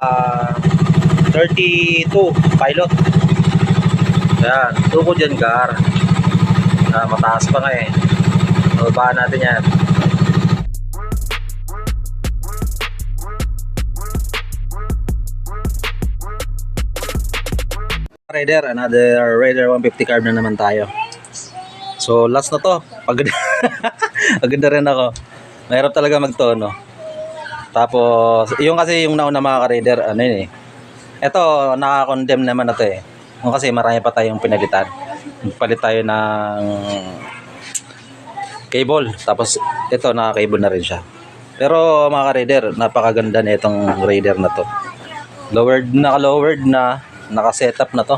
ah, 32 pilot. Yan, tuko dyan gar. Mataas pa nga eh. Babaan natin yan. Raider, another Raider 150 carb na naman tayo. So last na to. Paganda rin ako. Mahirap talaga magtono. Tapos yung kasi yung nauna mga ka-Raider, ano yun eh. Ito, naka-condemn naman na to eh. Yung kasi marami pa tayong pinalitan. Palit tayo ng cable. Tapos ito, naka-cable na rin siya. Pero mga ka-Raider, napakaganda na itong Raider na to. Lowered na, naka-setup na to.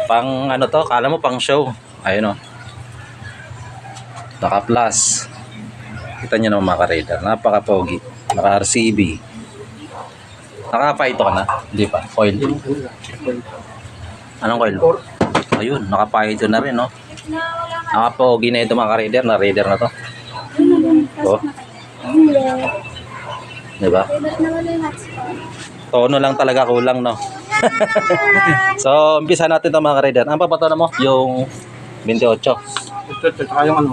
Pang ano to, kala mo pang show. Ayun o. Naka plus. Kita nyo naman mga ka-Raider, napaka-pogi. Naka RCB. Naka-python ka na? Hindi pa. Coil. Anong coil? Ayun, naka-python na rin, no? Naka-pogi na ito mga ka-Raider, na Raider na to. Oh. Diba? Tono lang talaga kulang, no? So, umpisa natin ito mga ka-Raider. Ang papatono mo? Yung 28. Saka yung ano?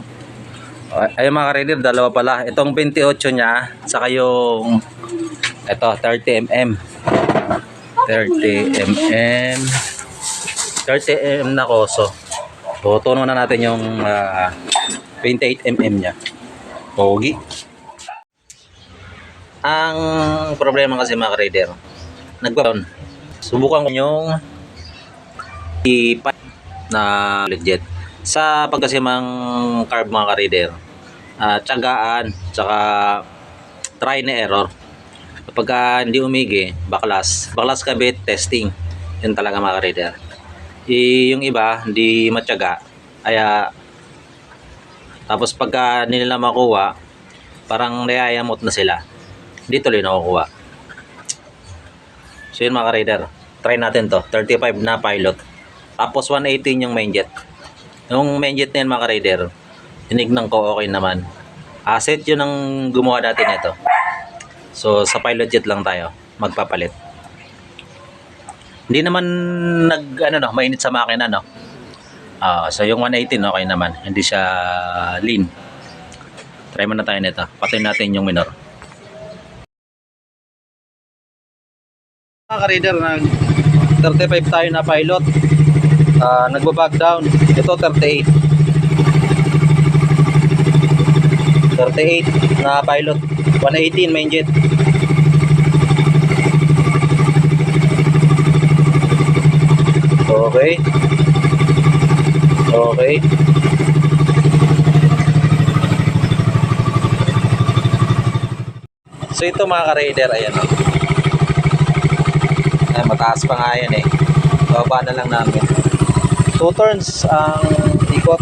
Ayun mga ka-Raider, dalawa pala. Itong 28 niya, saka yung ito, 30mm. 30mm. 30mm na koso. So, tono na natin yung 28mm niya. Pogi. Ang problema kasi mga ka-Raider, nagbaon. Subukan ko yung i-pipe na legit. Sa pagkasimang carb mga ka-Raider, tiyagaan, tsaka try na error. Kapag hindi umigi, baklas kabit, testing. Yun talaga mga ka-Raider. Yung iba, hindi matyaga. Kaya, tapos pagka nila makuha, parang nayayamot na sila. Hindi tuloy nakukuha. So yun mga ka-Raider, try natin to. 35 na pilot. Tapos 118 yung main jet. Yung main jet na yun mga ka-Raider, tinignan ko okay naman. Asset yun ang gumawa natin ito. So sa pilot jet lang tayo magpapalit. Hindi naman mainit sa makina, no? So yung 118 okay naman. Hindi siya lean. Try muna tayo nito. Patayin natin yung minor. Mga ka-Raider, 35 tayo na pilot. Nagba-back down. Ito 38 na pilot. 118 main jet. Okay. So ito mga ka-Raider, ayan o. Mataas pa nga yan eh. Bababa na lang namin. 2 turns ang ikot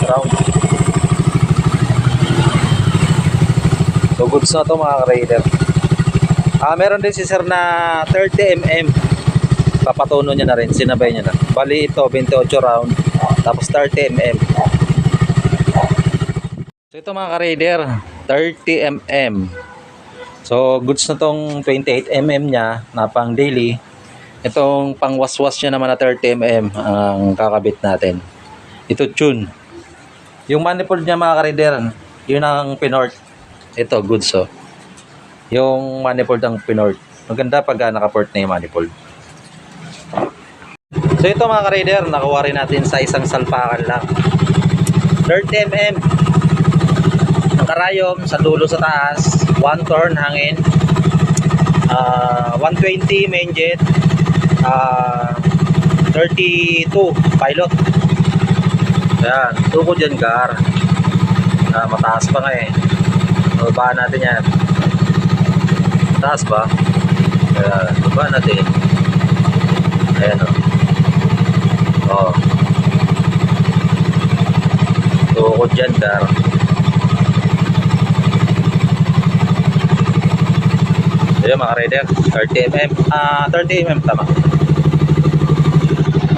round. So goods na to mga ka-Raider. Meron din si sir na 30mm. Papatuno niya na rin, sinabay niya na. Bali ito 28 round, tapos 30mm. So ito mga ka-Raider, 30mm. So goods na tong 28mm niya na pang daily. Itong pang waswas niya naman na 30mm ang kakabit natin. Ito tune. Yung manifold niya mga ka-Raider, yun ang pinort. Ito goods oh. Yung manifold ang pinort. Maganda pag nakaport na yung manifold. So ito mga ka-Raider, nakuha rin natin sa isang salpakan lang. 30mm. Nakarayom sa dulo sa taas. 1 turn hangin. 120 main jet. 32 pilot. Ayan, tuko dyan gar. Mataas pa nga eh. Babaan natin yan. Mataas ba? Ayan, babaan natin. Ayan o. Oh. Tuko dyan gar. Ayan mga ka-Raider, 30mm. 30mm tama.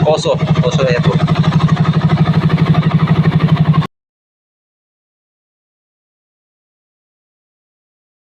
Koso Evo.